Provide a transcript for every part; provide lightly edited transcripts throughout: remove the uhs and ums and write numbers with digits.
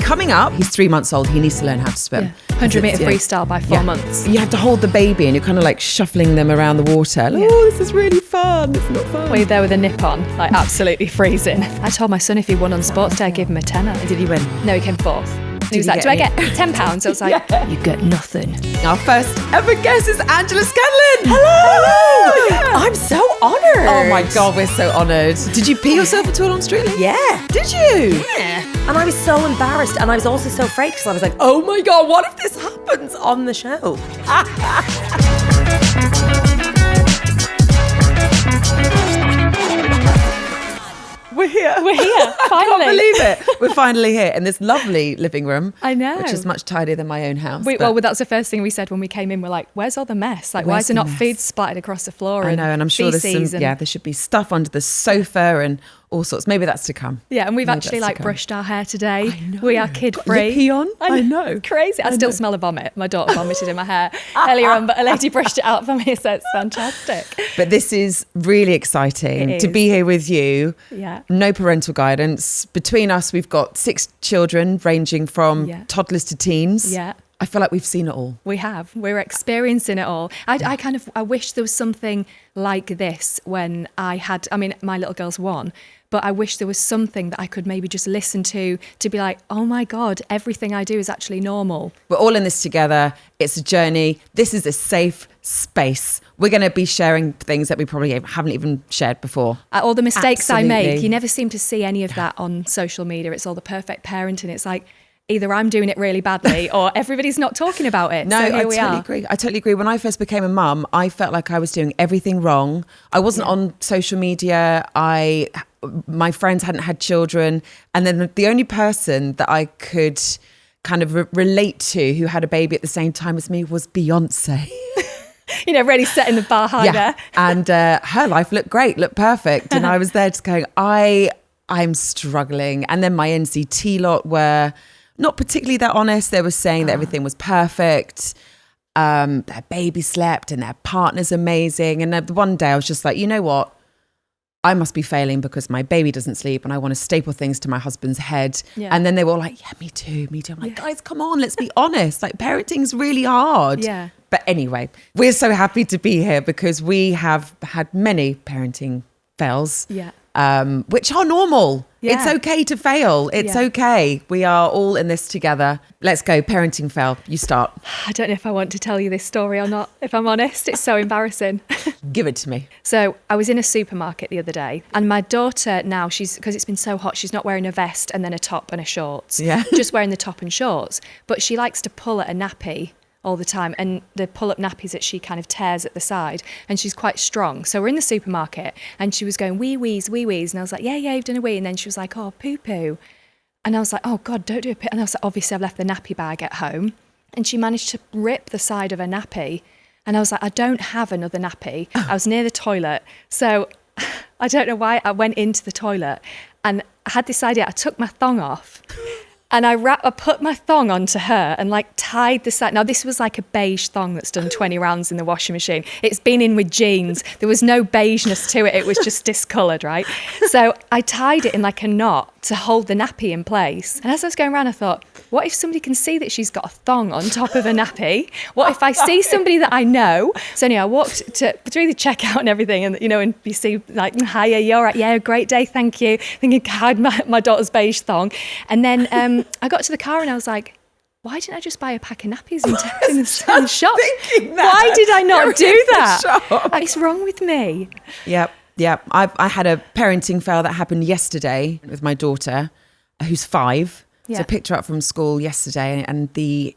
coming up. He's 3 months old. He needs to learn how to swim. 100-metre freestyle by 4 months. You have to hold the baby and you're kind of like shuffling them around the water. Like, oh, this is really fun. It's not fun. Were you there with a nip on? Like absolutely freezing. I told my son if he won on sports day, I'd give him a tenner. Did he win? No, he came fourth. He was like, do I get £10? I was like, you get nothing. Our first ever guest is Angela Scanlon. Hello! Yeah. I'm so honoured. Oh my God, we're so honoured. Did you pee yourself at all on Strictly? Yeah. Did you? Yeah. And I was so embarrassed, and I was also so afraid because I was like, oh my God, what if this happens on the show? We're here. We're here, finally. I can't believe it. We're finally here in this lovely living room. I know. Which is much tidier than my own house. Well, that's the first thing we said when we came in. We're like, where's all the mess? Like, why is there not food splattered across the floor? I know, and I'm sure there's some, there should be stuff under the sofa and all sorts. Maybe that's to come. Yeah, and we've actually like brushed our hair today. We are kid-free. Pee on? I know. Crazy. I still smell a vomit. My daughter vomited in my hair earlier on, but a lady brushed it out for me, so it's fantastic. But this is really exciting to be here with you. Yeah. No parental guidance. Between us, we've got 6 children ranging from toddlers to teens. Yeah. I feel like we've seen it all. We have. We're experiencing it all. I wish there was something like this when my little girl's 1, but I wish there was something that I could maybe just listen to be like, oh my God, everything I do is actually normal. We're all in this together. It's a journey. This is a safe space. We're going to be sharing things that we probably haven't even shared before. All the mistakes Absolutely. I make, you never seem to see any of that on social media. It's all the perfect parenting. It's like, either I'm doing it really badly or everybody's not talking about it. No, so here we totally are. agree. I totally agree. When I first became a mum, I felt like I was doing everything wrong. I wasn't on social media. My friends hadn't had children. And then the only person that I could kind of relate to who had a baby at the same time as me was Beyonce. Really setting the bar high there. And her life looked great, looked perfect. And I was there just going, I'm struggling. And then my NCT lot were not particularly that honest. They were saying that everything was perfect. Their baby slept and their partner's amazing. And one day I was just like, you know what? I must be failing because my baby doesn't sleep and I want to staple things to my husband's head. Yeah. And then they were all like, yeah, me too. I'm like, guys, come on, let's be honest. Like parenting's really hard. Yeah. But anyway, we're so happy to be here because we have had many parenting fails. Yeah. Which are normal. Yeah. It's okay to fail. It's okay. We are all in this together. Let's go. Parenting fail. You start. I don't know if I want to tell you this story or not, if I'm honest. It's so embarrassing. Give it to me. So I was in a supermarket the other day and my daughter now, because it's been so hot, she's not wearing a vest and then a top and a shorts. Yeah. Just wearing the top and shorts. But she likes to pull at a nappy all the time, and the pull-up nappies that she kind of tears at the side, and she's quite strong. So we're in the supermarket and she was going wee wees, and I was like, yeah, you've done a wee, and then she was like, oh, poo-poo. And I was like, oh God, don't do a poo. And I was like, obviously I've left the nappy bag at home, and she managed to rip the side of a nappy, and I was like, I don't have another nappy. I was near the toilet, so I don't know why I went into the toilet, and I had this idea. I took my thong off. And I put my thong onto her and like tied the side. Now this was like a beige thong that's done 20 rounds in the washing machine. It's been in with jeans. There was no beigeness to it. It was just discoloured, right? So I tied it in like a knot to hold the nappy in place. And as I was going around, I thought, what if somebody can see that she's got a thong on top of a nappy? What if I see somebody that I know? So anyway, I walked through the checkout and everything, and and you see like, hiya, you're right, yeah, great day, thank you. Thinking, hide my daughter's beige thong. And then I got to the car and I was like, why didn't I just buy a pack of nappies in the shop? Why did I not do that? What is wrong with me? Yep. I had a parenting fail that happened yesterday with my daughter, who's 5. Yeah. So I picked her up from school yesterday, and the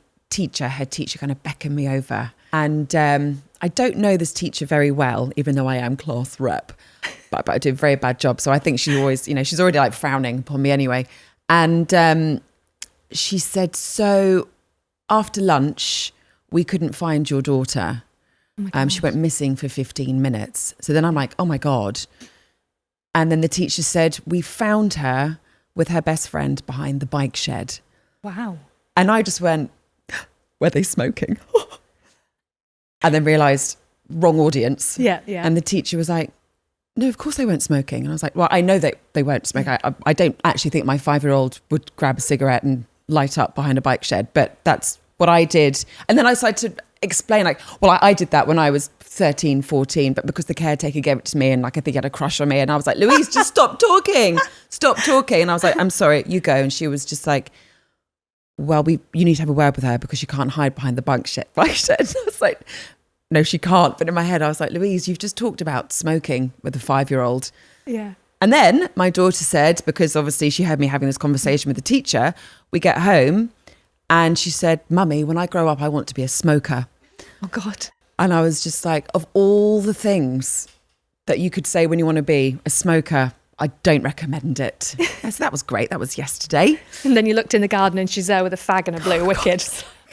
head teacher kind of beckoned me over. And I don't know this teacher very well, even though I am class rep, but I do a very bad job. So I think she always, she's already like frowning upon me anyway. And she said, so after lunch, we couldn't find your daughter. Oh she went missing for 15 minutes. So then I'm like, oh my God. And then the teacher said, we found her with her best friend behind the bike shed. Wow. And I just went, were they smoking? And then realised, wrong audience. Yeah. And the teacher was like, no, of course they weren't smoking. And I was like, well, I know that they weren't smoking. I don't actually think my 5-year-old would grab a cigarette and light up behind a bike shed, but that's what I did. And then I started to explain like, well, I did that when I was 13, 14, but because the caretaker gave it to me and like I think he had a crush on me, and I was like, Louise, just stop talking. And I was like, I'm sorry, you go. And she was just like, well, you need to have a word with her because she can't hide behind the bike shed. I was like, no, she can't. But in my head, I was like, Louise, you've just talked about smoking with a 5-year-old. Yeah. And then my daughter said, because obviously she heard me having this conversation with the teacher, we get home and she said, Mummy, when I grow up, I want to be a smoker. Oh, God. And I was just like, of all the things that you could say when you want to be a smoker, I don't recommend it. So that was great. That was yesterday. And then you looked in the garden and she's there with a fag and a blue wicked.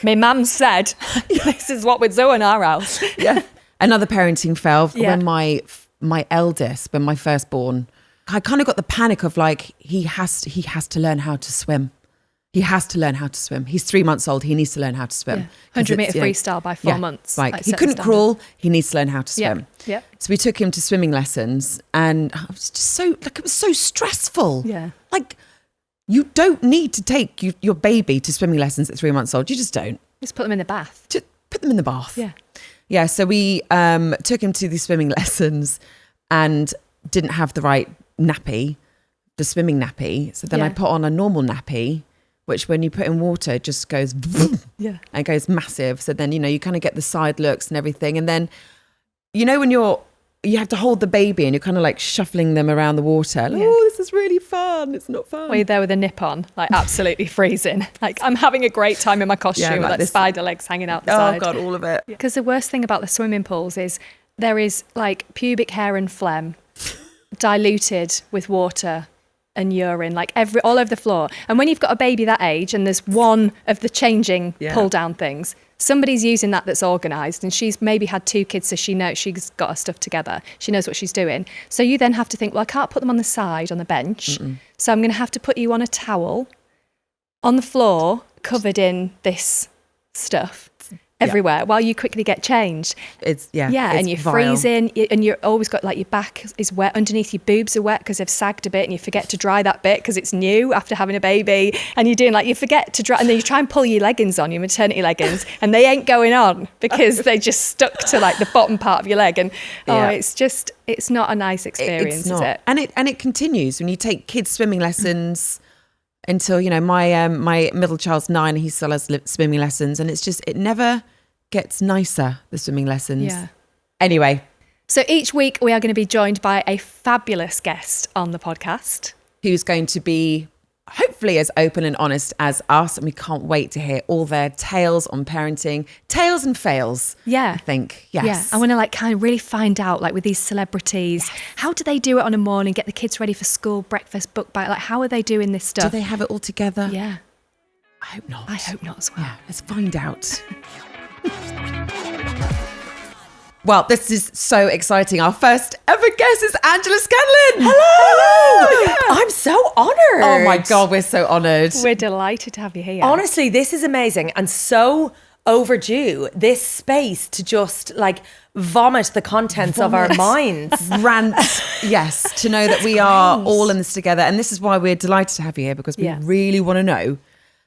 My mum said, this is what we're doing in our house. Yeah. Another parenting fail. When my eldest, when my firstborn, I kind of got the panic of like, he has to learn how to swim. He has to learn how to swim. He's 3 months old. He needs to learn how to swim. 100 metre freestyle by 4 months. Like he couldn't crawl. He needs to learn how to swim. Yeah. So we took him to swimming lessons, and I was just so like, it was so stressful. Yeah. Like you don't need to take your baby to swimming lessons at 3 months old. You just don't. Just put them in the bath. Just put them in the bath. Yeah. Yeah. So we took him to these swimming lessons and didn't have the right nappy, the swimming nappy. So then I put on a normal nappy, which when you put in water, it just goes and goes massive. So then, you kind of get the side looks and everything. And then, when you have to hold the baby and you're kind of like shuffling them around the water. Like, oh, this is really fun. It's not fun. Well, you're there with a nip on, like absolutely freezing. Like I'm having a great time in my costume with like spider legs hanging out the side. Oh God, all of it. Because the worst thing about the swimming pools is there is like pubic hair and phlegm diluted with water and urine, like all over the floor. And when you've got a baby that age and there's one of the changing pull down things, somebody's using that's organised, and she's maybe had 2 kids, so she knows she's got her stuff together. She knows what she's doing. So you then have to think, well, I can't put them on the side on the bench. So I'm going to have to put you on a towel on the floor covered in this stuff everywhere while you quickly get changed. It's and you're vile. freezing, and you're always got like your back is wet underneath, your boobs are wet because they've sagged a bit, and you forget to dry that bit because it's new after having a baby, and you're doing like you forget to dry, and then you try and pull your leggings on, your maternity leggings, and they ain't going on because they just stuck to like the bottom part of your leg, and it's not a nice experience, is it? And it continues when you take kids swimming lessons. Until, my middle child's 9, he still has swimming lessons, and it never gets nicer, the swimming lessons. Yeah. Anyway. So each week we are going to be joined by a fabulous guest on the podcast. Who's going to be hopefully as open and honest as us, and we can't wait to hear all their tales on parenting, tales and fails. Yeah. I think, yes. Yeah, I want to like kind of really find out, like with these celebrities, how do they do it on a morning, get the kids ready for school, breakfast, book bag, like how are they doing this stuff? Do they have it all together? Yeah. I hope not. I hope not as well. Yeah, let's find out. Well, this is so exciting. Our first ever guest is Angela Scanlon. Hello! I'm so honoured. Oh my God, we're so honoured. We're delighted to have you here. Honestly, this is amazing and so overdue. This space to just like vomit the contents of our minds. Rant, yes, to know that we are all in this together. And this is why we're delighted to have you here, because we really want to know,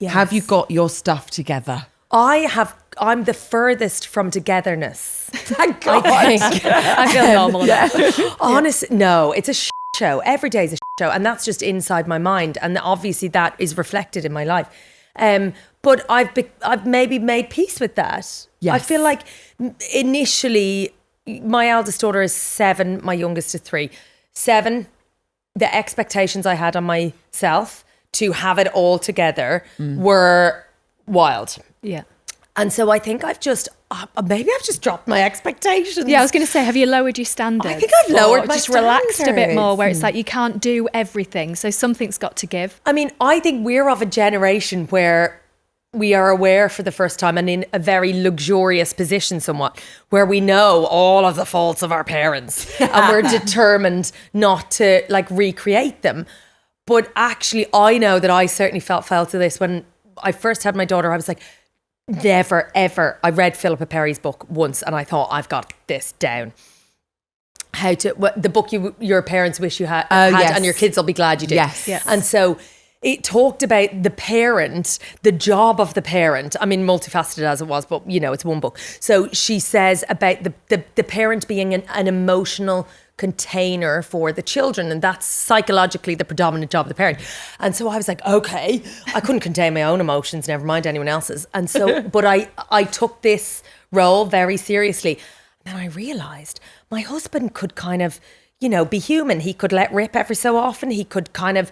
have you got your stuff together? I'm the furthest from togetherness. Thank God. I feel normal now. Honestly, no, it's a show. Every day is a show, and that's just inside my mind, and obviously that is reflected in my life. But I've maybe made peace with that. Yes. I feel like initially, my eldest daughter is 7, my youngest is 3. 7, the expectations I had on myself to have it all together were wild. Yeah. And so I think I've just dropped my expectations. Yeah, I was going to say, have you lowered your standards? I think I've lowered my just relaxed a bit more, where standards. it's like you can't do everything, so something's got to give. I mean, I think we're of a generation where we are aware for the first time and in a very luxurious position somewhat, where we know all of the faults of our parents and we're determined not to like recreate them. But actually, I know that I certainly fell to this when I first had my daughter. I was like, never, ever. I read Philippa Perry's book once and I thought, I've got this down. The book your parents wish you had, yes. and your kids will be glad you did. Yes. Yes. And so it talked about the parent, the job of the parent. I mean, multifaceted as it was, but it's one book. So she says about the parent being an emotional container for the children, and that's psychologically the predominant job of the parent. And so I was like, okay, I couldn't contain my own emotions, never mind anyone else's. And so, but I took this role very seriously. And then I realized my husband could kind of, be human. He could let rip every so often. He could kind of,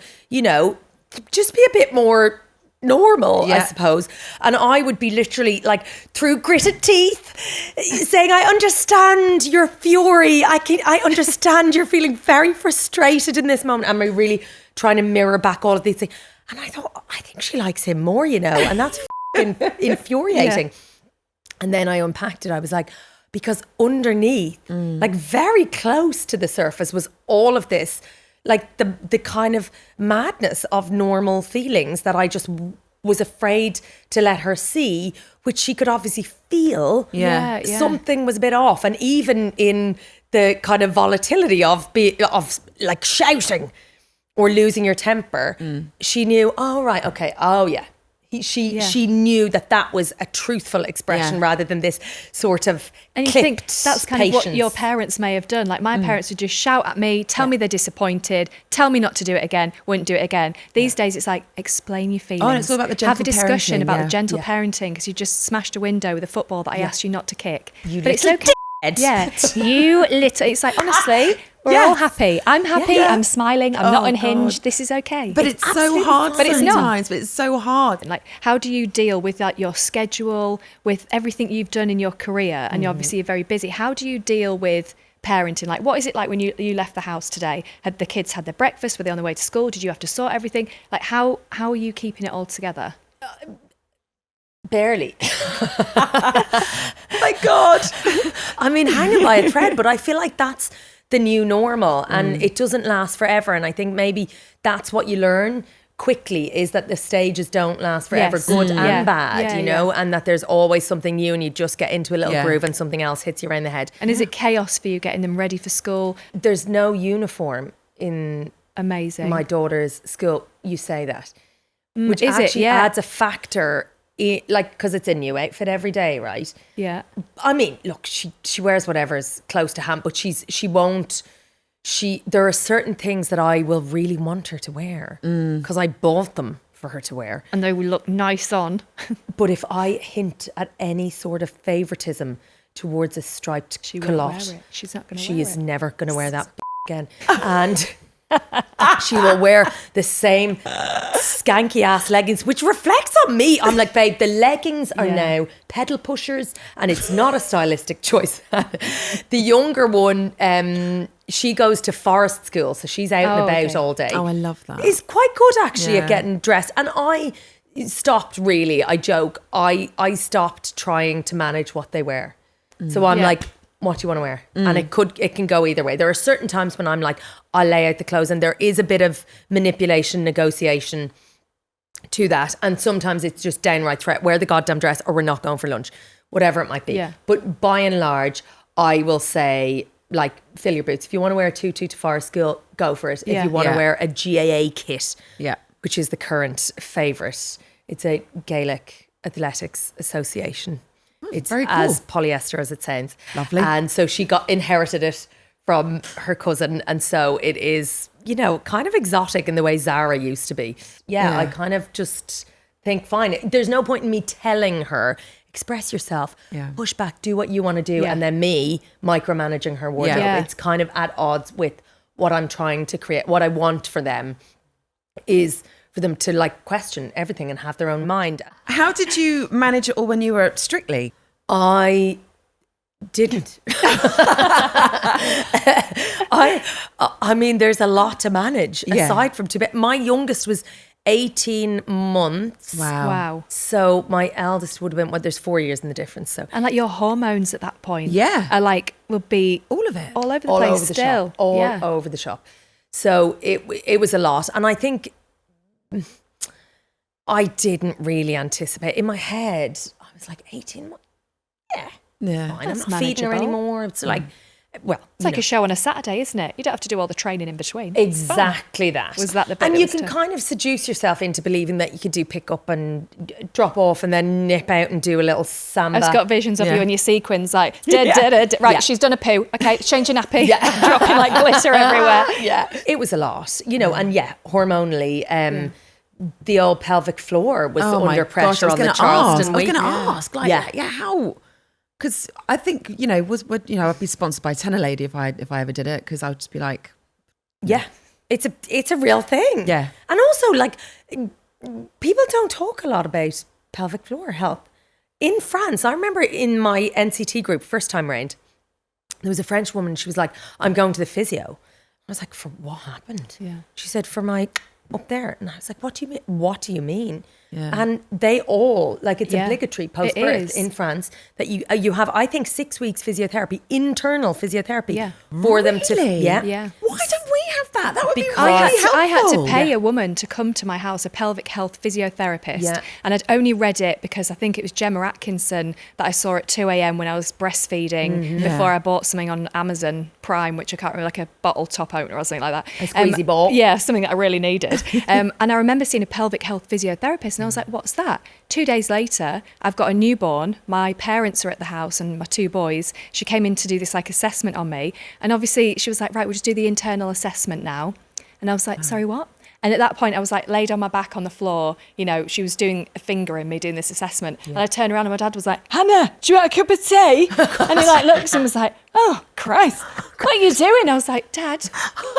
just be a bit more normal, I suppose. And I would be literally like through gritted teeth saying, I understand your fury. I understand you're feeling very frustrated in this moment. And I'm really trying to mirror back all of these things. And I thought, I think she likes him more, and that's infuriating. Yeah. And then I unpacked it. I was like, because underneath, like very close to the surface was all of this, like the kind of madness of normal feelings that I just was afraid to let her see, which she could obviously feel. Yeah. Something was a bit off. And even in the kind of volatility of like shouting or losing your temper, she knew, oh, right, okay, oh, yeah. She knew that was a truthful expression rather than this sort of and you think that's kind of what your parents may have done. Like my parents would just shout at me, tell me they're disappointed, tell me not to do it again, wouldn't do it again. These days it's like, explain your feelings. Oh, and it's all about the gentle have a discussion parenting, about the gentle parenting, because you just smashed a window with a football that I asked you not to kick. But it's okay. Yeah, you little. It's like, honestly, we're all happy. I'm happy. I'm smiling. I'm not unhinged. God. This is okay. But it's so hard. But it's not. But it's so hard. Like, how do you deal with like your schedule, with everything you've done in your career, and obviously you're very busy? How do you deal with parenting? Like, what is it like when you left the house today? Had the kids had their breakfast? Were they on the way to school? Did you have to sort everything? Like, how are you keeping it all together? Barely. My God. I mean, hanging by a thread, but I feel like that's the new normal and it doesn't last forever. And I think maybe that's what you learn quickly, is that the stages don't last forever, good and bad, you know, and that there's always something new and you just get into a little groove and something else hits you around the head. And is it chaos for you getting them ready for school? There's no uniform in my daughter's school. You say that, which actually adds a factor. Because it's a new outfit every day, right? Yeah. I mean, look, she wears whatever's close to hand, but there are certain things that I will really want her to wear because I bought them for her to wear. And they will look nice on. But if I hint at any sort of favoritism towards a striped culotte, she's not going to wear it. She is never going to wear that again. And she will wear the same skanky ass leggings, which reflects on me. I'm like, babe, the leggings are now pedal pushers and it's not a stylistic choice. The younger one, she goes to forest school, so she's out and about all day. Oh, I love that. Is quite good actually at getting dressed. And I stopped, really, I joke, I stopped trying to manage what they wear. So I'm like, what do you want to wear? And it can go either way. There are certain times when I'm like, I'll lay out the clothes, and there is a bit of manipulation, negotiation to that. And sometimes it's just downright threat, wear the goddamn dress or we're not going for lunch, whatever it might be. Yeah. But by and large, I will say, like, fill your boots. If you want to wear a tutu to forest school, go for it. If you want to wear a GAA kit, which is the current favourite, it's a Gaelic Athletics Association. It's very cool. As polyester as it sounds. Lovely. And so she inherited it from her cousin. And so it is, kind of exotic in the way Zara used to be. Yeah, I kind of just think, fine, there's no point in me telling her, express yourself, push back, do what you want to do. And then me micromanaging her wardrobe. It's kind of at odds with what I'm trying to create. What I want for them is for them to like question everything and have their own mind. How did you manage it all when you were at Strictly? I didn't. I mean, there's a lot to manage aside from Tibet. My youngest was 18 months. Wow. So my eldest would have been, there's 4 years in the difference. So. And like your hormones at that point are like, will be all of it. All over the place over the still. Shop, all over the shop. So it was a lot. And I think I didn't really anticipate. In my head, I was like, 18 months. Yeah. Fine. I'm not feeding her anymore. It's like, well, It's like a show on a Saturday, isn't it? You don't have to do all the training in between. exactly that. Was that the bit And that you was can tough? kind of seduce yourself into believing that you could do pick up and drop off and then nip out and do a little samba. I've got visions of Yeah. you in your sequins, like, right, Yeah. she's done a poo. Okay, change your nappy. Dropping like glitter everywhere. Yeah, it was a lot, and hormonally, the old pelvic floor was Oh my under gosh, pressure I was on the gonna Charleston ask. I was week. going to ask, like, Yeah. how? Because I think I'd be sponsored by Tenor Lady if I ever did it, because I would just be like, Yeah, it's a real thing. Yeah. And also, like, people don't talk a lot about pelvic floor health. In France, I remember in my NCT group, first time round, there was a French woman, she was like, I'm going to the physio. I was like, for what happened? Yeah. She said, for my up there. And I was like, what do you mean? What do you mean? Yeah. And they all, like, it's Yeah, obligatory it post-birth is. in France that you have, I think, 6 weeks physiotherapy, internal physiotherapy Yeah. for them to, Really? yeah. Yeah. why don't we have that? That would be Because- really I had to helpful. pay a woman to come to my house, a pelvic health physiotherapist. Yeah. And I'd only read it because I think it was Gemma Atkinson that I saw at 2 a.m. when I was breastfeeding before I bought something on Amazon Prime, which I can't remember, like a bottle top opener or something like that. A squeezy ball. Yeah, something that I really needed. And I remember seeing a pelvic health physiotherapist and I was like, what's that? 2 days later, I've got a newborn. My parents are at the house and my 2 boys. She came in to do this like assessment on me. And obviously she was like, right, we'll just do the internal assessment now. And I was like, sorry, what? And at that point, I was like laid on my back on the floor. She was doing a finger in me doing this assessment. And I turned around and my dad was like, Hannah, do you want a cup of tea? And he like looks and was like, oh, Christ, what are you doing? I was like, Dad,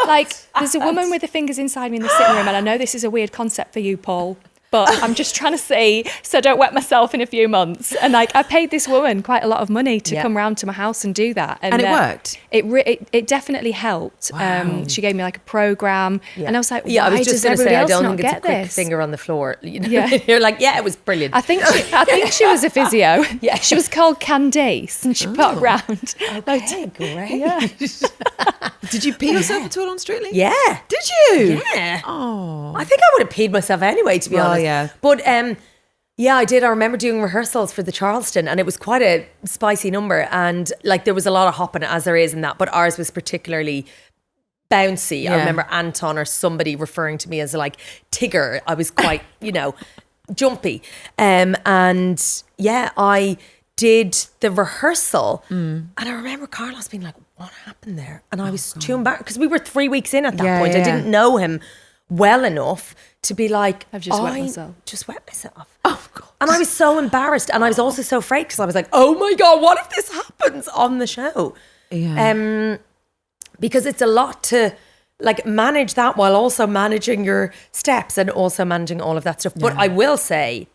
like there's a woman with the fingers inside me in the sitting room. And I know this is a weird concept for you, Paul, but I'm just trying to see so I don't wet myself in a few months. And like I paid this woman quite a lot of money to come round to my house and do that. And it worked? It definitely helped. Wow. She gave me like a program and I was like, Yeah, I why was just does going to everybody say, I else don't not think it's a get quick this? finger on the floor. Yeah. You're like, yeah, it was brilliant. I think she was a physio. Yeah. She was called Candice and she put round. Okay, great. Yeah. Did you pee yourself at all on Strictly? Yeah. Did you? Yeah. Oh. I think I would have peed myself anyway, to be Well, honest. yeah. But yeah, I did. I remember doing rehearsals for the Charleston and it was quite a spicy number. And like there was a lot of hopping as there is in that, but ours was particularly bouncy. I Yeah. remember Anton or somebody referring to me as like Tigger. I was quite, jumpy. And yeah, I did the rehearsal and I remember Carlos being like, what happened there? And I was too embarrassed because we were 3 weeks in at that Yeah, point. yeah. I didn't know him well enough to be like, I've just wet I myself. just wet myself. Oh, God. And I was so embarrassed and I was also so afraid because I was like, oh my God, what if this happens on the show? Yeah. Because it's a lot to like manage that while also managing your steps and also managing all of that stuff. But I will say,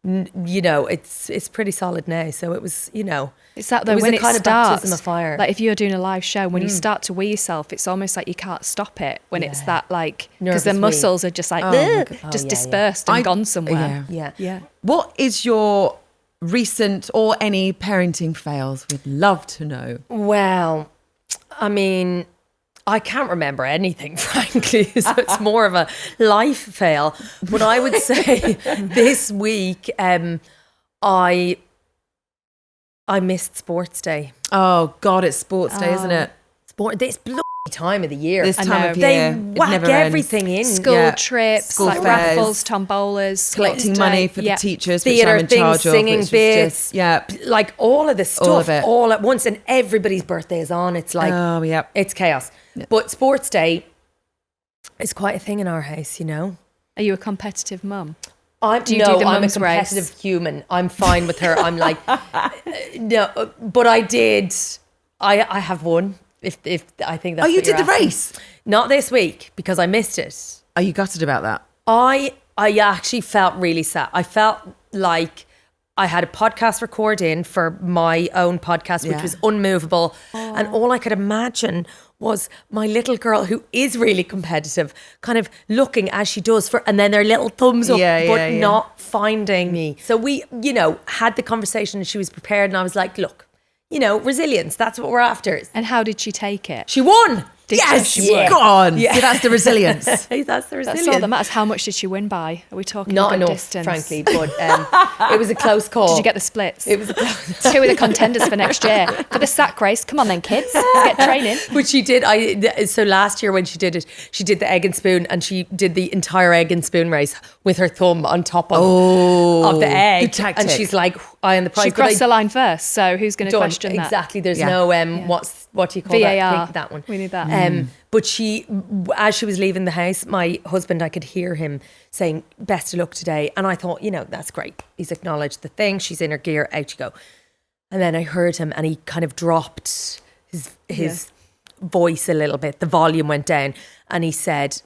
it's pretty solid now. So it was, It's that though it was when a it kind starts, of baptism of fire. like if you're doing a live show, when you start to wee yourself, it's almost like you can't stop it when it's that like because the Nervous wee. muscles are just like just dispersed and gone somewhere. Yeah. yeah. What is your recent or any parenting fails? We'd love to know. Well, I mean, I can't remember anything, frankly. So it's more of a life fail. But I would say this week, I missed sports day. Oh, God, it's sports day, isn't it? This bloody time of the year. This I time know. of They year. it whack never ends. everything in. School Yeah. trips, School like fairs. raffles, tombolas, Collecting sports money day. for the Yeah. teachers, Theatre which I'm in things, charge singing of. which was bits. just- yeah. Like all of the stuff All of it. all at once. And everybody's birthday is on. It's like, Oh, yeah. it's chaos. But sports day is quite a thing in our house, Are you a competitive mum? I'm Do you do the I'm a mum's competitive race? human. I'm fine with her. I'm like, no, but I did. I have won. If I think that's Oh, you what you're did the asking. race? Not this week because I missed it. Are you gutted about that? I actually felt really sad. I felt like I had a podcast record in for my own podcast, which Yeah. was unmovable. And all I could imagine was my little girl who is really competitive kind of looking as she does and then their little thumbs up, Yeah, but yeah, yeah. not finding me. So we, had the conversation and she was prepared and I was like, look, resilience, that's what we're after. And how did she take it? She won. Did Yes, she win? go on. Yeah. See, that's the resilience. That's the resilience. That's all that matters. How much did she win by? Are we talking Not a good enough, distance? frankly, but it was a close call. Did you get the splits? It was a close. Who are the contenders for next year? For the sack race. Come on then, kids. Let's get training. Which she did. So last year when she did it, she did the egg and spoon, and she did the entire egg and spoon race with her thumb on top of the egg. good tactic. And she's like, I am the prize. She crossed the line first, so who's going to question that? Exactly. There's Yeah. no what do you call VAR. that one? We need that. But she, as she was leaving the house, my husband, I could hear him saying, "Best of luck today." And I thought, that's great. He's acknowledged the thing. She's in her gear. Out you go. And then I heard him, and he kind of dropped his voice a little bit. The volume went down, and he said,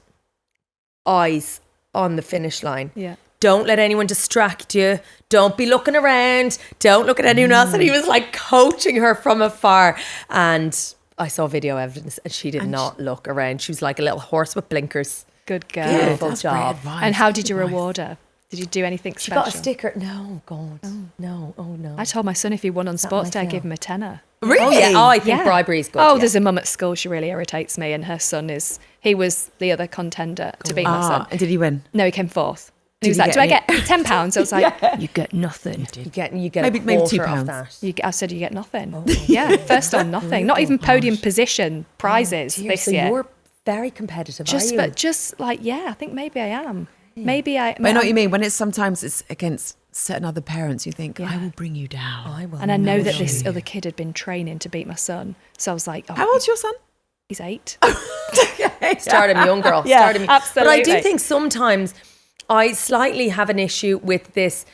"Eyes on the finish line. Yeah. Don't let anyone distract you. Don't be looking around. Don't look at anyone else." And he was like coaching her from afar. And I saw video evidence, and she did not look around. She was like a little horse with blinkers. Good girl. Beautiful that's job. great advice. And how did you Good advice. reward her? Did you do anything She special? got a sticker. No, God. No. Oh, no. I told my son if he won on sports day, I'd give him a tenner. Really? Oh, yeah. Oh, I think bribery is good. Oh, yeah. there's a mum at school, she really irritates me, and her son he was the other contender to beat my son. And did he win? No, he came fourth. And he was Did he like, "Do I get get £10?" I was like, "You get nothing." You get Maybe a quarter £2. off that. I said, "You get nothing." Yeah, first on nothing. Not even podium position prizes Dear, this so year. you're very competitive, Just, are you? but just like, I think maybe I am. Maybe I. But I know what you mean. When sometimes it's against certain other parents, you think, I will bring you down. I will. And I know that this other kid had been training to beat my son, so I was like, "Oh, How old's your son? he's 8." Start him young, girl. Yeah, Start him young. But I do absolutely. think sometimes I slightly have an issue with this.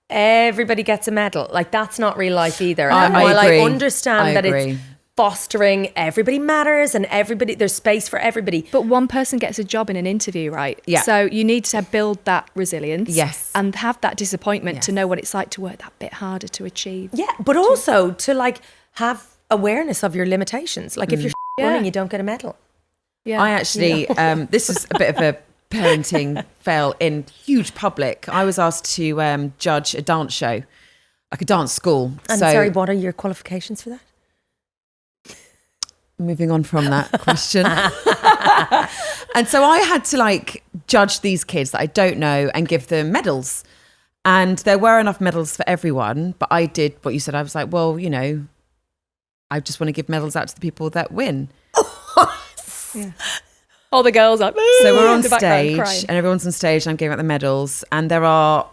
Everybody gets a medal. Like, that's not real life either. And I while agree. I understand I that agree. it's fostering everybody matters and there's space for everybody. But one person gets a job in an interview, right? Yeah. So you need to build that resilience. Yes. And have that disappointment to Yes. know what it's like to work that bit harder to achieve. Yeah, but also to like have awareness of your limitations. Like if you're Yeah. running, you don't get a medal. Yeah. I actually, this is a bit of a parenting fail in huge public. I was asked to judge a dance show, like a dance school. And so sorry, what are your qualifications for that? moving on from that question. And so I had to like judge these kids that I don't know and give them medals. And there were enough medals for everyone, but I did what you said. I was like, well, I just want to give medals out to the people that win. All the girls are So we're on in the background stage crying. and everyone's on stage and I'm giving out the medals. And there are,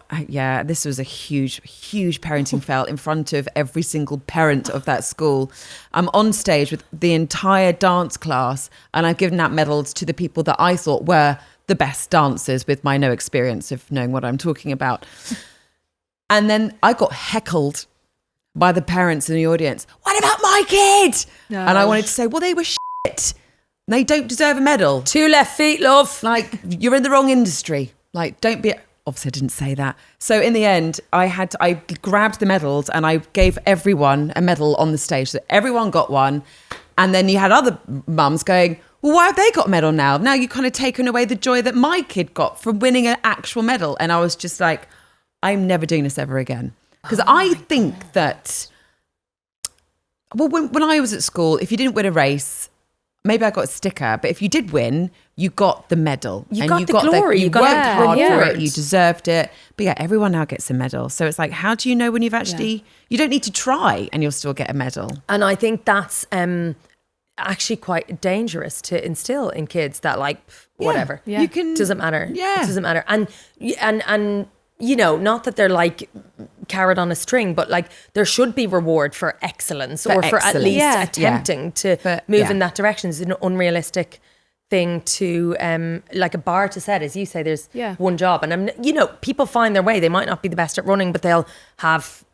this was a huge, huge parenting fail in front of every single parent of that school. I'm on stage with the entire dance class and I've given out medals to the people that I thought were the best dancers with my no experience of knowing what I'm talking about. And then I got heckled by the parents in the audience. What about my kid? No. And I wanted to say, well, they were shit. They don't deserve a medal. 2 left feet, love. Like, you're in the wrong industry. Like, don't be... Obviously, I didn't say that. So in the end, I grabbed the medals and I gave everyone a medal on the stage. So everyone got one. And then you had other mums going, well, why have they got a medal now? Now you've kind of taken away the joy that my kid got from winning an actual medal. And I was just like, I'm never doing this ever again. Because I think that... Well, when I was at school, if you didn't win a race... Maybe I got a sticker, but if you did win, you got the medal. You got the glory, You you got worked the hard for reward. it. You deserved it. But yeah, everyone now gets a medal. So it's like, how do you know when you've actually... You don't need to try and you'll still get a medal. And I think that's actually quite dangerous to instill in kids that like, whatever. Yeah. You can... Doesn't matter. Yeah. It doesn't matter. And not that they're like carrot on a string, but like there should be reward for excellence or for at excellence. least Yeah. attempting to But, move yeah. in that direction. It's an unrealistic thing to like a bar to set, as you say, there's one job. And people find their way. They might not be the best at running, but they'll have,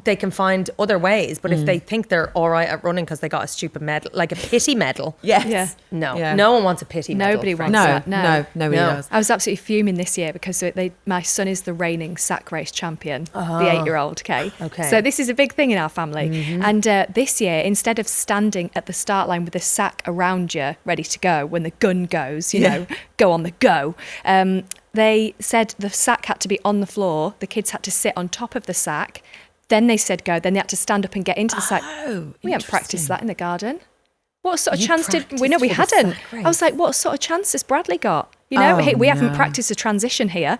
they can find other ways. But if they think they're all right at running because they got a stupid medal, like a pity medal. Yes. Yeah. No, Yeah. no one wants a pity medal. Nobody frankly. wants No, that. No. nobody No. does. I was absolutely fuming this year because my son is the reigning sack race champion, the 8-year-old. Okay. So this is a big thing in our family. And this year, instead of standing at the start line with the sack around you, ready to go when the gun goes, go on the go. They said the sack had to be on the floor. The kids had to sit on top of the sack. Then they said go. Then they had to stand up and get into the sack. We haven't practiced that in the garden. what sort of You chance did we? practiced No, we for the hadn't. sack I was race. like, what sort of chance has Bradley got? You know, we haven't practiced a transition here.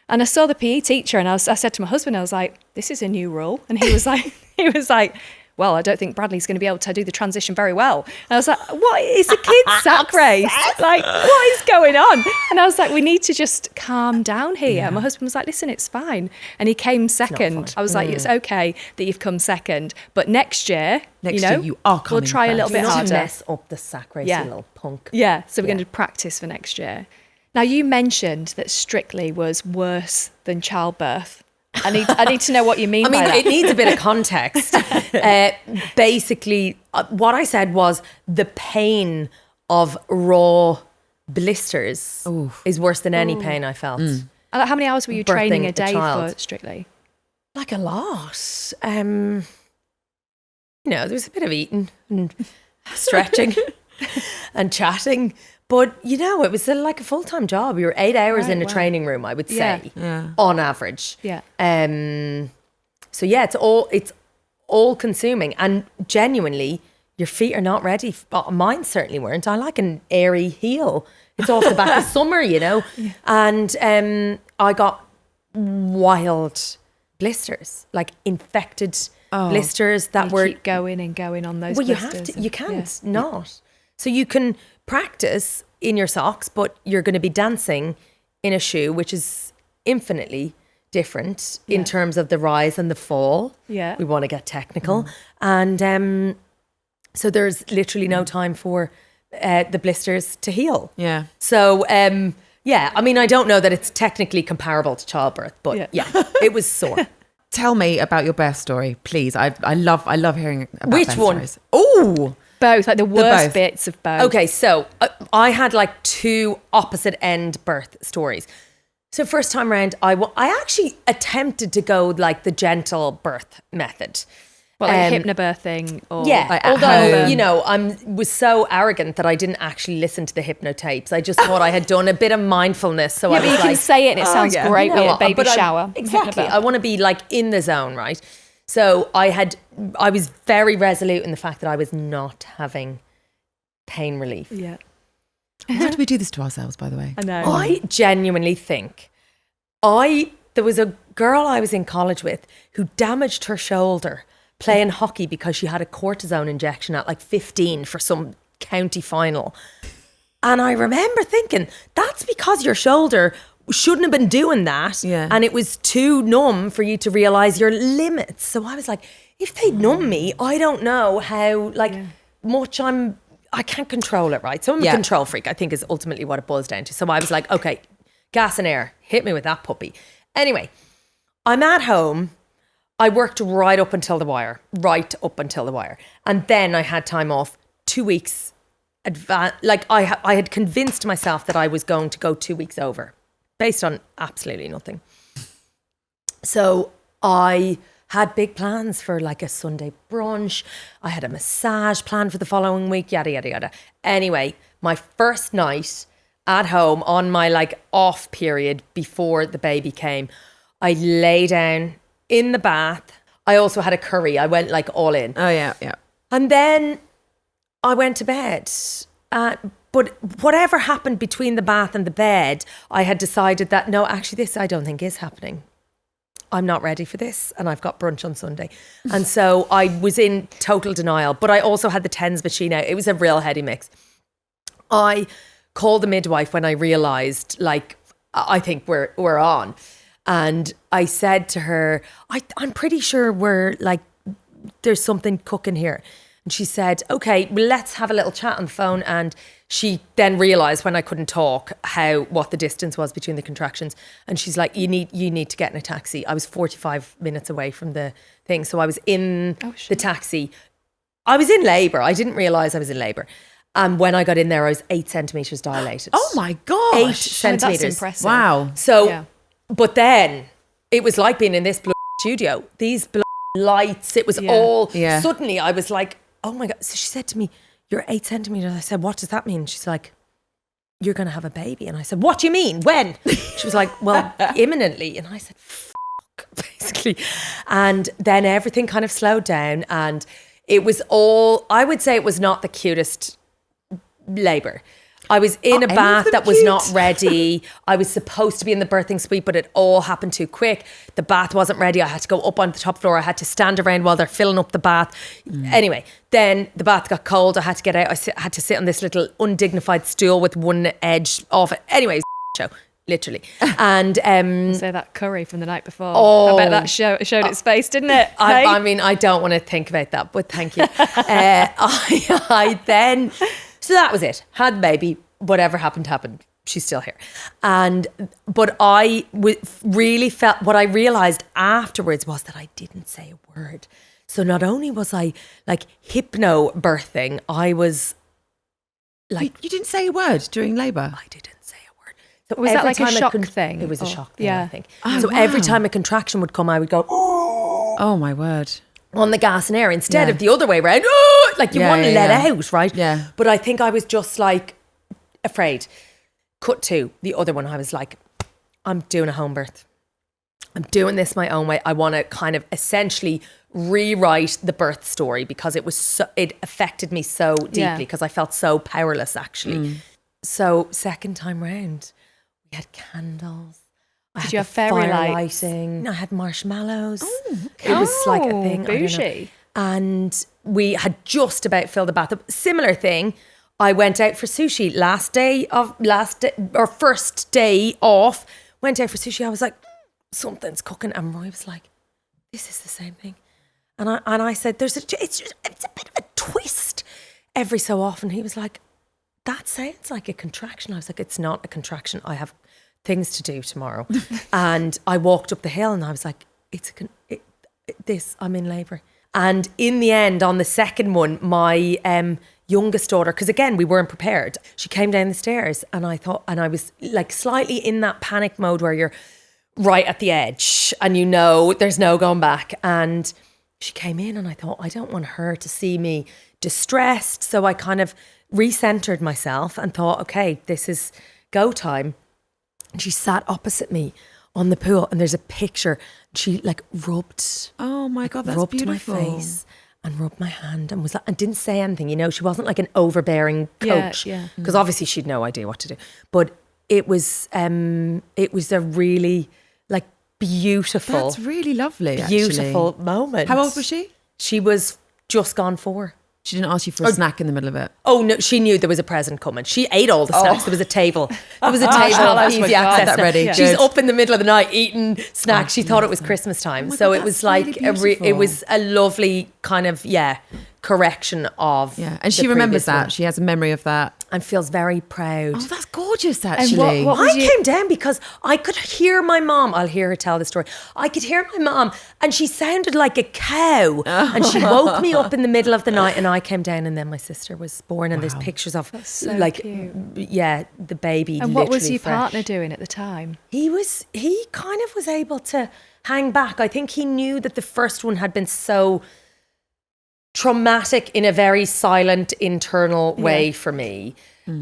And I saw the PE teacher, and I said to my husband, I was like, this is a new rule. And he was like, well, I don't think Bradley's going to be able to do the transition very well. And I was like, what? It's a kid's sack race. Like, what is going on? And I was like, we need to just calm down here. Yeah. My husband was like, listen, it's fine. And he came second. I was like, it's okay that you've come second. But next year, you are coming we'll try a little bit Not harder. mess up the sack race, you little punk. Yeah, so we're going to practice for next year. Now, you mentioned that Strictly was worse than childbirth. I need to know what you mean by that. It needs a bit of context. Basically, what I said was the pain of raw blisters is worse than any pain I felt. And how many hours were you training a Birthing day child. for Strictly? Like a lot. There was a bit of eating and stretching and chatting. But, it was like a full-time job. You were 8 hours in a training room, I would say, on average. Yeah. So, yeah, it's all consuming. And genuinely, your feet are not ready. Mine certainly weren't. I like an airy heel. It's off the back of summer, Yeah. And I got wild blisters, like infected blisters that were... keep going and going on those Well, blisters. you can't not. So you can practice in your socks, but you're going to be dancing in a shoe, which is infinitely different in terms of the rise and the fall. Yeah. We want to get technical. And so there's literally no time for the blisters to heal. Yeah. So, I don't know that it's technically comparable to childbirth, but it was sore. Tell me about your birth story, please. I love hearing about Which birth one? stories. Oh, Both, like the worst both. bits of both. Okay, so I had like two opposite end birth stories. So first time round, I actually attempted to go like the gentle birth method. Well, like hypnobirthing or Yeah, like at although, home. I was so arrogant that I didn't actually listen to the hypnotapes. I just thought I had done a bit of mindfulness. So I but was you can like, say it and it sounds great you know with a what, baby but shower. Exactly. Hypnobirth. I want to be like in the zone, right? So I was very resolute in the fact that I was not having pain relief. Yeah. Why do we do this to ourselves, by the way? I know. I genuinely think there was a girl I was in college with who damaged her shoulder playing hockey because she had a cortisone injection at like 15 for some county final. And I remember thinking, that's because your shoulder shouldn't have been doing that. Yeah. And it was too numb for you to realize your limits. So I was like, if they numb me, I don't know how much I can't control it, right? So I'm a control freak, I think is ultimately what it boils down to. So I was like, okay, gas and air, hit me with that puppy. Anyway, I'm at home. I worked right up until the wire. And then I had time off 2 weeks. Like I had convinced myself that I was going to go 2 weeks over based on absolutely nothing. So I had big plans for like a Sunday brunch. I had a massage planned for the following week, yada, yada, yada. Anyway, my first night at home on my like off period before the baby came, I lay down in the bath. I also had a curry. I went like all in. Oh, yeah. And then I went to bed. But whatever happened between the bath and the bed, I had decided that, no, actually this I don't think is happening. I'm not ready for this. And I've got brunch on Sunday. And so I was in total denial. But I also had the TENS machine out. It was a real heady mix. I called the midwife when I realised, like, I think we're on. And I said to her, I'm pretty sure we're like, there's something cooking here. And she said, okay, well, let's have a little chat on the phone. And she then realised when I couldn't talk what the distance was between the contractions. And she's like, you need to get in a taxi. I was 45 minutes away from the thing. So I was in the taxi. I was in labour. I didn't realise I was in labour. And when I got in there, I was 8 centimetres dilated. Oh my gosh. 8 centimetres. That's impressive. Wow. So, but then it was like being in this studio. These lights, it was all, suddenly I was like, oh my God. So she said to me, you're 8 centimetres. I said, what does that mean? She's like, you're going to have a baby. And I said, what do you mean? When? She was like, well, imminently. And I said, fuck, basically. And then everything kind of slowed down and it was all, I would say it was not the cutest labour. I was in a bath that was not ready. I was supposed to be in the birthing suite, but it all happened too quick. The bath wasn't ready. I had to go up on the top floor. I had to stand around while they're filling up the bath. Anyway, then the bath got cold. I had to get out. I had to sit on this little undignified stool with one edge off it. Anyways, show. Literally. And say that curry from the night before. I bet that showed its face, didn't it? I mean, I don't want to think about that, but thank you. I then, so that was it. Had the baby. Whatever happened. She's still here. But I really felt, what I realized afterwards was that I didn't say a word. So not only was I like hypno birthing, I was like, you didn't say a word during labour? I didn't. So was that like a shock thing? It was a shock thing, yeah. I think. Oh, so wow. every time a contraction would come, I would go, Oh my word. on the gas and air instead Yeah. of the other way around. Like you want to let out, right? Yeah. But I think I was just like afraid. Cut to the other one. I was like, I'm doing a home birth. I'm doing this my own way. I want to kind of essentially rewrite the birth story because it affected me so deeply because I felt so powerless actually. So second time round, we had candles. Did you have fairy lights? Lighting. I had marshmallows. It was like a thing. Bougie. And we had just about filled the bath up. Similar thing. I went out for sushi first day off. Went out for sushi. I was like, something's cooking. And Roy was like, this is the same thing. And I said, it's a bit of a twist every so often. He was like, that sounds like a contraction. I was like, it's not a contraction. I have things to do tomorrow. And I walked up the hill and I was like, I'm in labour. And in the end, on the second one, my youngest daughter, because again, we weren't prepared. She came down the stairs and I was like slightly in that panic mode where you're right at the edge and you know there's no going back. And she came in and I thought, I don't want her to see me distressed. So I kind of recentered myself and thought, okay, this is go time. And she sat opposite me on the pool and there's a picture. She like rubbed. Oh my God, that's rubbed beautiful. my face and rubbed my hand and was like, and didn't say anything. You know, she wasn't like an overbearing coach because obviously she'd no idea what to do. But it was a really like beautiful. That's really lovely. Beautiful actually. moment. How old was she? She was just gone 4. She didn't ask you for a snack in the middle of it. Oh no, she knew there was a present coming. She ate all the snacks. There was a table. There was a table. Marshmallows Easy were access. gone. That ready. She's Good. up in the middle of the night eating snacks. She thought it was Christmas time. my So God, it was that's like really it was a lovely kind of correction of And she the remembers previous one. that. She has a memory of that. And feels very proud. Oh, that's gorgeous, actually. what I came down because I could hear my mom. I'll hear her tell the story. I could hear my mom and she sounded like a cow. And she woke me up in the middle of the night and I came down and then my sister was born and there's pictures of so like, cute. the baby. And what was literally your fresh. partner doing at the time? He kind of was able to hang back. I think he knew that the first one had been so traumatic in a very silent internal way for me.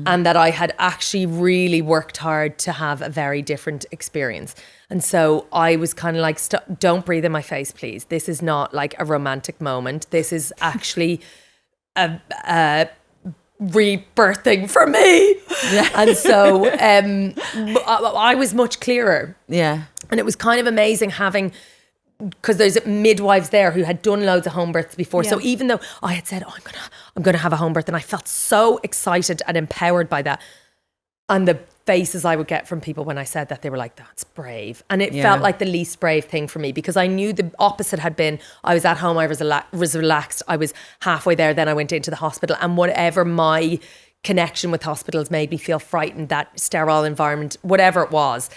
And that I had actually really worked hard to have a very different experience. And so I was kind of like, don't breathe in my face, please. This is not like a romantic moment. This is actually a rebirthing for me. Yeah. And so I was much clearer. Yeah. And it was kind of amazing having, because there's midwives there who had done loads of home births before. Yeah. So even though I had said, I'm gonna have a home birth, and I felt so excited and empowered by that. And the faces I would get from people when I said that, they were like, that's brave. And it felt like the least brave thing for me because I knew the opposite had been, I was at home, I was relaxed, I was halfway there, then I went into the hospital, and whatever my connection with hospitals made me feel frightened, that sterile environment, whatever it was,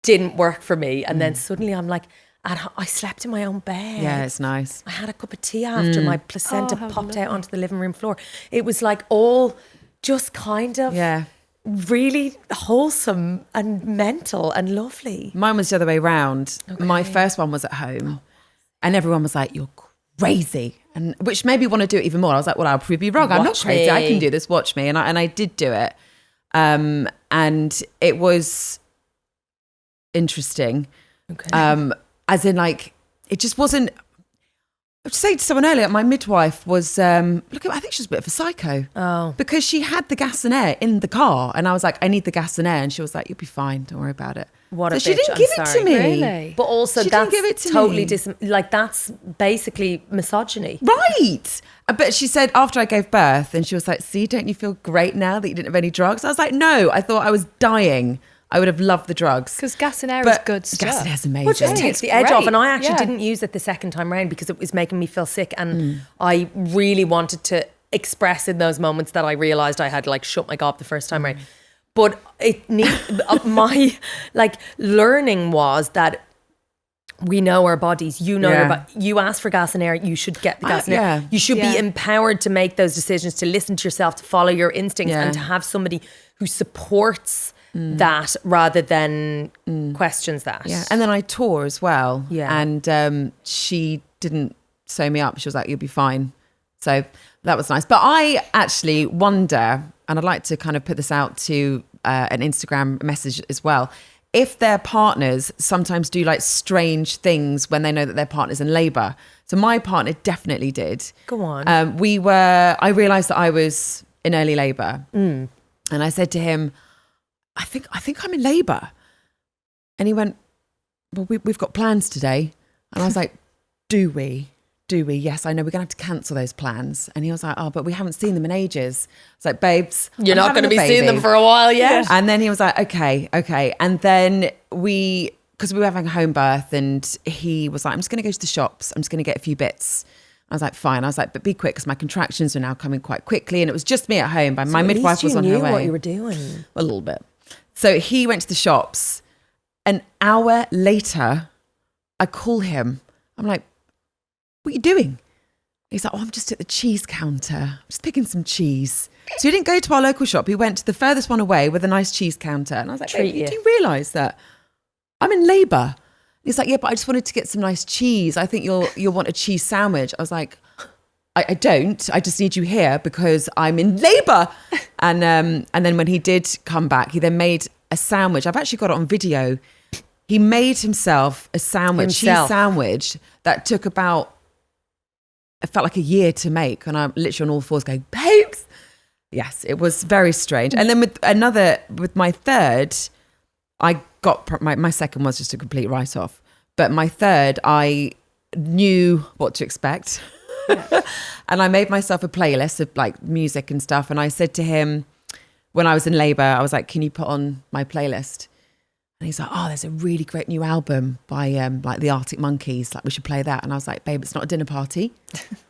didn't work for me. And then suddenly I'm like, I slept in my own bed. Yeah, it's nice. I had a cup of tea after my placenta popped out onto the living room floor. It was like all just kind of really wholesome and mental and lovely. Mine was the other way round. Okay. My first one was at home and everyone was like, you're crazy. And which made me want to do it even more. I was like, well, I'll prove you wrong. I'm not crazy. I can do this. Watch me. And I did do it. And it was interesting. Okay. As in like, it just wasn't, was saying to someone earlier, my midwife was, I think she was a bit of a psycho. Oh. Because she had the gas and air in the car. And I was like, I need the gas and air. And she was like, you'll be fine. Don't worry about it. What a so she bitch, didn't I'm give it sorry. to me. Really? But also She that's didn't give it to totally me. that's basically misogyny. Right. But she said after I gave birth, and she was like, see, don't you feel great now that you didn't have any drugs? I was like, no, I thought I was dying. I would have loved the drugs. Because gas and air is But good stuff. gas and air is amazing. Well, it just Yeah, takes it's the edge great. off. And I actually Yeah. didn't use it the second time round because it was making me feel sick. And I really wanted to express in those moments that I realised I had like shut my gob the first time round. But my like learning was that we know our bodies. You know your body. You ask for gas and air, you should get the gas and air. You should be empowered to make those decisions, to listen to yourself, to follow your instincts, and to have somebody who supports that rather than questions that. Yeah. And then I tore as well. Yeah. And she didn't sew me up. She was like, you'll be fine. So that was nice. But I actually wonder, and I'd like to kind of put this out to an Instagram message as well, if their partners sometimes do like strange things when they know that their partner's in labour. So my partner definitely did. Go on. I realised that I was in early labour. And I said to him, I think I'm in labour. And he went, well, we've got plans today. And I was like, do we? Yes, I know we're going to have to cancel those plans. And he was like, oh, but we haven't seen them in ages. It's like, babes, You're I'm not having going to a be seeing baby. them for a while yet. And then he was like, okay. And then because we were having a home birth, and he was like, I'm just going to go to the shops. I'm just going to get a few bits. I was like, fine. I was like, but be quick because my contractions are now coming quite quickly. And it was just me at home. My midwife was on her way. You knew what you were doing. A little bit. So he went to the shops. An hour later, I call him. I'm like, what are you doing? He's like, oh, I'm just at the cheese counter. I'm just picking some cheese. So he didn't go to our local shop. He went to the furthest one away with a nice cheese counter. And I was like, Treat hey, you. do you realise that I'm in labour? He's like, yeah, but I just wanted to get some nice cheese. I think you'll want a cheese sandwich. I was like, I don't. I just need you here because I'm in labour. And then when he did come back, he then made a sandwich. I've actually got it on video. He made himself a sandwich, cheese sandwich that took about, it felt like a year to make. And I'm literally on all fours going, babes. Yes, it was very strange. And then with my third, I got, my second was just a complete write-off. But my third, I knew what to expect. And I made myself a playlist of like music and stuff. And I said to him, when I was in labour, I was like, can you put on my playlist? And he's like, oh, there's a really great new album by like the Arctic Monkeys. Like, we should play that. And I was like, babe, it's not a dinner party.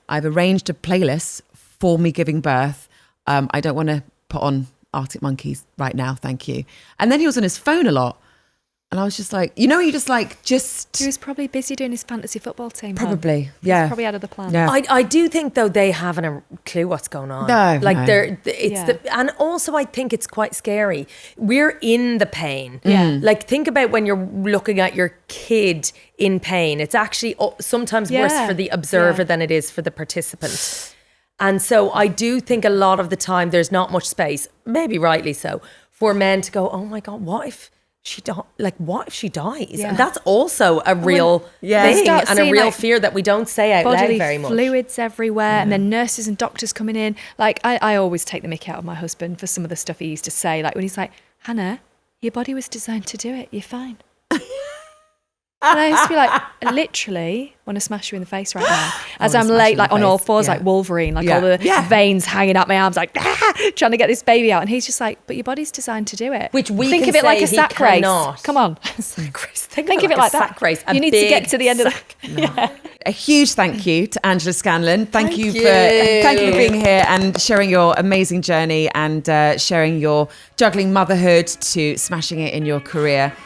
I've arranged a playlist for me giving birth. I don't want to put on Arctic Monkeys right now. Thank you. And then he was on his phone a lot. And I was just like, you know, he was probably busy doing his fantasy football team. Probably, Huh? yeah. He's probably out of the plan. Yeah. I do think though they haven't a clue what's going on. And also I think it's quite scary. We're in the pain. Yeah. Like think about when you're looking at your kid in pain. It's actually sometimes worse for the observer than it is for the participant. And so I do think a lot of the time there's not much space, maybe rightly so, for men to go, oh my God, what if she dies? Yeah. And that's also a real thing and a real fear that we don't say out loud very much. Fluids everywhere, and then nurses and doctors coming in. Like I always take the mickey out of my husband for some of the stuff he used to say. Like when he's like, Hannah, your body was designed to do it. You're fine. And I used to be like, I literally want to smash you in the face right now. As I'm late, like on all fours, like Wolverine, like all the veins hanging out my arms, like trying to get this baby out. And he's just like, but your body's designed to do it. Which we think can of it like say a sack race. cannot. Come on. Sack race. Think of it like that. Sack race. You need to get to the end of that. A huge thank you to Angela Scanlon. Thank you for being here and sharing your amazing journey and sharing your juggling motherhood to smashing it in your career.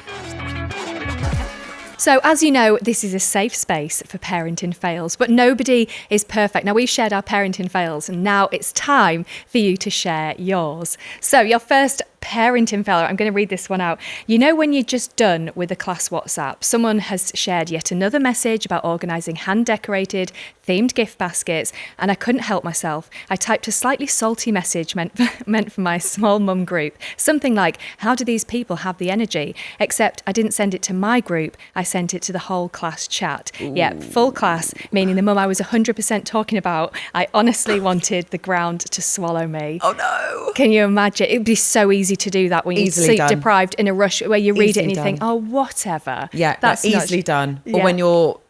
So as you know, this is a safe space for parenting fails, but nobody is perfect. Now, we've shared our parenting fails, and now it's time for you to share yours. So your first parenting failure. I'm going to read this one out. You know when you're just done with a class WhatsApp, someone has shared yet another message about organising hand-decorated, themed gift baskets, and I couldn't help myself. I typed a slightly salty message meant for my small mum group. Something like, how do these people have the energy? Except I didn't send it to my group. I sent it to the whole class chat. Ooh. Yeah, full class, meaning the mum I was 100% talking about. I honestly wanted the ground to swallow me. Oh no. Can you imagine? It would be so easy to do that when you're sleep deprived in a rush where you read it and you think, oh, whatever. Yeah, that's easily done. Yeah. Or when you're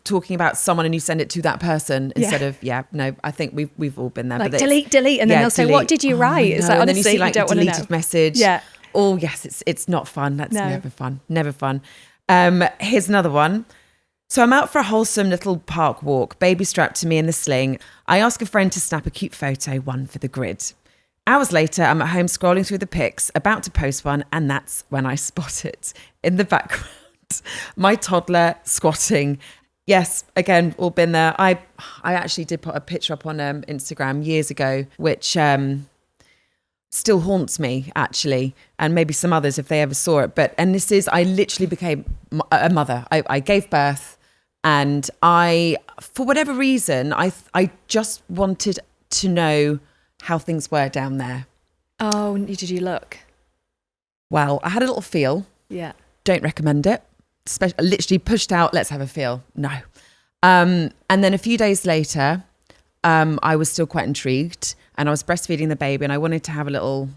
talking about someone and you send it to that person instead of, I think we've all been there. Like delete, and then they'll say, what did you write? It's like, and then you honestly, see like you don't want to know. deleted message. Yeah. Oh, yes, it's not fun. That's never fun. Never fun. Here's another one. So I'm out for a wholesome little park walk, baby strapped to me in the sling. I ask a friend to snap a cute photo, one for the grid. Hours later, I'm at home scrolling through the pics, about to post one, and that's when I spot it. In the background, my toddler squatting. Yes, again, all been there. I actually did put a picture up on Instagram years ago, which still haunts me, actually, and maybe some others if they ever saw it. I literally became a mother. I gave birth, and for whatever reason, I just wanted to know how things were down there. Oh, did you look? Well, I had a little feel. Yeah. Don't recommend it. Literally pushed out, let's have a feel. No. And then a few days later, I was still quite intrigued, and I was breastfeeding the baby, and I wanted to have a little,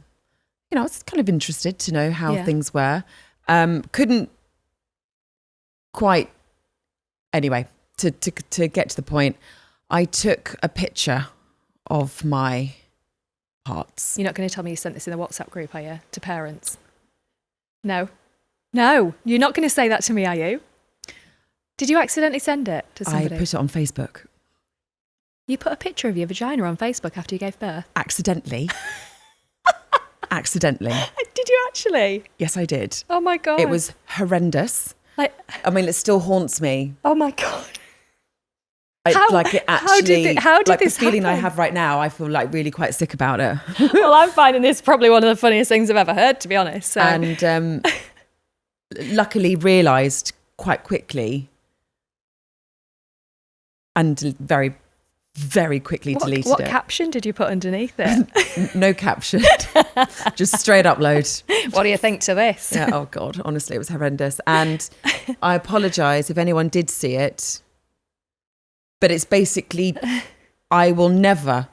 I was kind of interested to know how things were. Couldn't quite, anyway, to get to the point, I took a picture of my parts. You're not going to tell me you sent this in a WhatsApp group, are you, to parents? No, you're not going to say that to me, are you? Did you accidentally send it to somebody? I put it on Facebook. You put a picture of your vagina on Facebook after you gave birth? Accidentally. Accidentally. Did you actually? Yes, I did. Oh my God. It was horrendous. It still haunts me. Oh my God. How did this the feeling happen? I have right now, I feel like really quite sick about it. Well, I'm finding this probably one of the funniest things I've ever heard, to be honest. So. And luckily realised quite quickly and very, very quickly deleted it. What caption did you put underneath it? No caption. Just straight upload. What do you think to this? Yeah, oh God, honestly, it was horrendous. And I apologise if anyone did see it. But it's basically, I will never,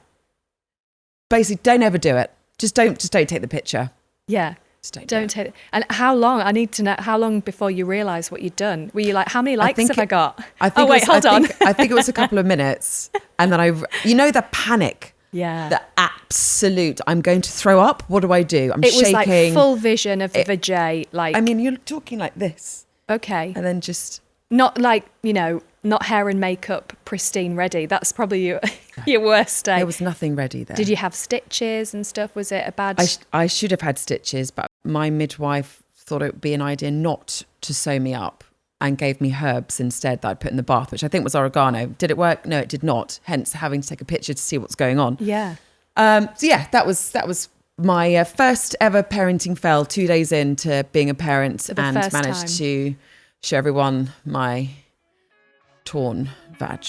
don't ever do it. Just don't take the picture. Yeah. Just don't take it. And how long? I need to know how long before you realised what you'd done. Were you like, how many likes have I got? I think I think it was a couple of minutes. And then the panic. Yeah. The absolute, I'm going to throw up. What do I do? I'm shaking. It was like full vision of the vajay. You're talking like this. Okay. And then just. Not like, not hair and makeup pristine ready. That's probably your worst day. There was nothing ready there. Did you have stitches and stuff? Was it a bad... I should have had stitches, but my midwife thought it would be an idea not to sew me up and gave me herbs instead that I'd put in the bath, which I think was oregano. Did it work? No, it did not. Hence having to take a picture to see what's going on. Yeah. That was my first ever parenting fail 2 days into being a parent, and managed to show everyone my torn vag.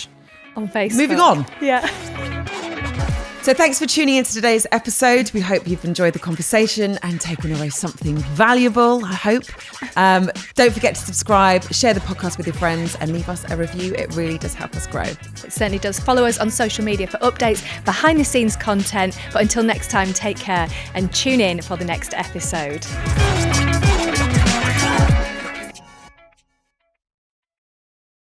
On Facebook. Moving on. Yeah. So thanks for tuning into today's episode. We hope you've enjoyed the conversation and taken away something valuable, I hope. Don't forget to subscribe, share the podcast with your friends, and leave us a review. It really does help us grow. It certainly does. Follow us on social media for updates, behind the scenes content. But until next time, take care and tune in for the next episode.